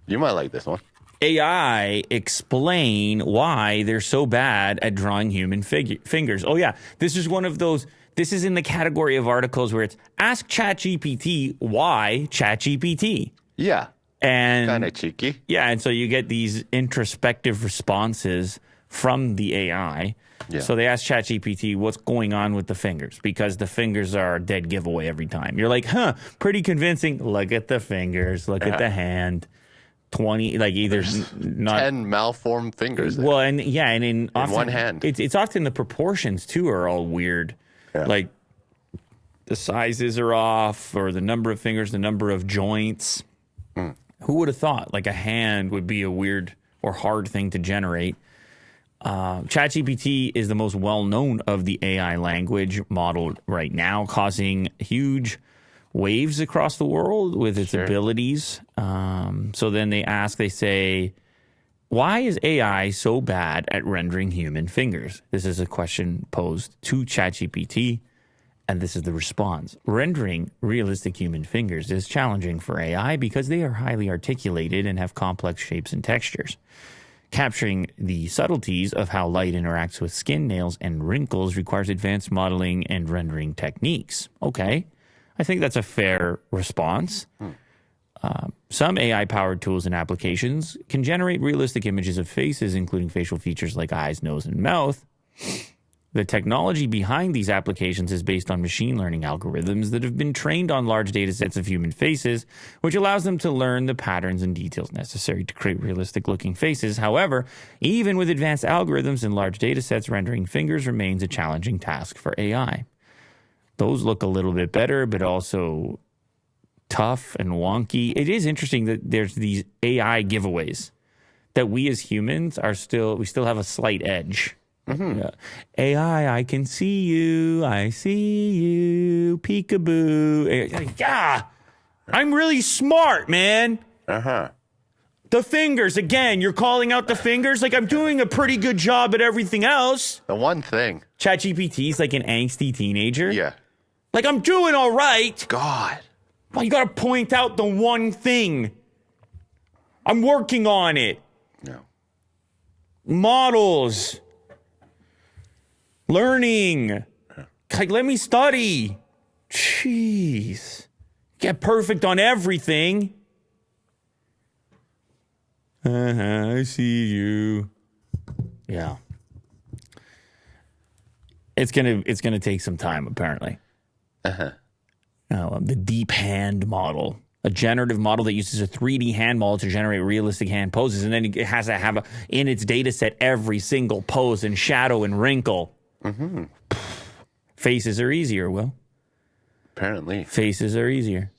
You might like this one. AI explain why they're so bad at drawing human fingers. Oh, yeah. This is one of those. This is in the category of articles where it's ask ChatGPT why ChatGPT. Yeah. And kind of cheeky. Yeah. And so you get these introspective responses from the AI. Yeah. So they ask ChatGPT what's going on with the fingers because the fingers are a dead giveaway every time. You're like, pretty convincing. Look at the fingers. Look at the hand. 20, like either not 10 malformed fingers there. Well, and in often, one hand. It's often the proportions too are all weird. Yeah. Like the sizes are off, or the number of fingers, the number of joints. Who would have thought like a hand would be a weird or hard thing to generate? ChatGPT is the most well-known of the AI language model right now, causing huge waves across the world with its abilities. So then they say, why is AI so bad at rendering human fingers? This is a question posed to ChatGPT, and this is the response. Rendering realistic human fingers is challenging for AI because they are highly articulated and have complex shapes and textures. Capturing the subtleties of how light interacts with skin, nails, and wrinkles requires advanced modeling and rendering techniques. Okay. I think that's a fair response. Some AI-powered tools and applications can generate realistic images of faces, including facial features like eyes, nose, and mouth. The technology behind these applications is based on machine learning algorithms that have been trained on large data sets of human faces, which allows them to learn the patterns and details necessary to create realistic-looking faces. However, even with advanced algorithms and large data sets, rendering fingers remains a challenging task for AI. Those look a little bit better, but also tough and wonky. It is interesting that there's these AI giveaways that we as humans we still have a slight edge. Mm-hmm. Yeah. AI, I can see you. I see you. Peekaboo. Yeah, I'm really smart, man. Uh-huh. The fingers, again, you're calling out the fingers? Like, I'm doing a pretty good job at everything else. The one thing. ChatGPT's like an angsty teenager. Yeah. Like, I'm doing all right. God. Well, you got to point out the one thing. I'm working on it. No. Models. Learning. Like, let me study. Jeez. Get perfect on everything. I see you. Yeah. It's gonna take some time, apparently. The deep hand model, a generative model that uses a 3D hand model to generate realistic hand poses, and then it has to have in its data set every single pose and shadow and wrinkle. Mm-hmm. Faces are easier, Will. Apparently. Faces are easier.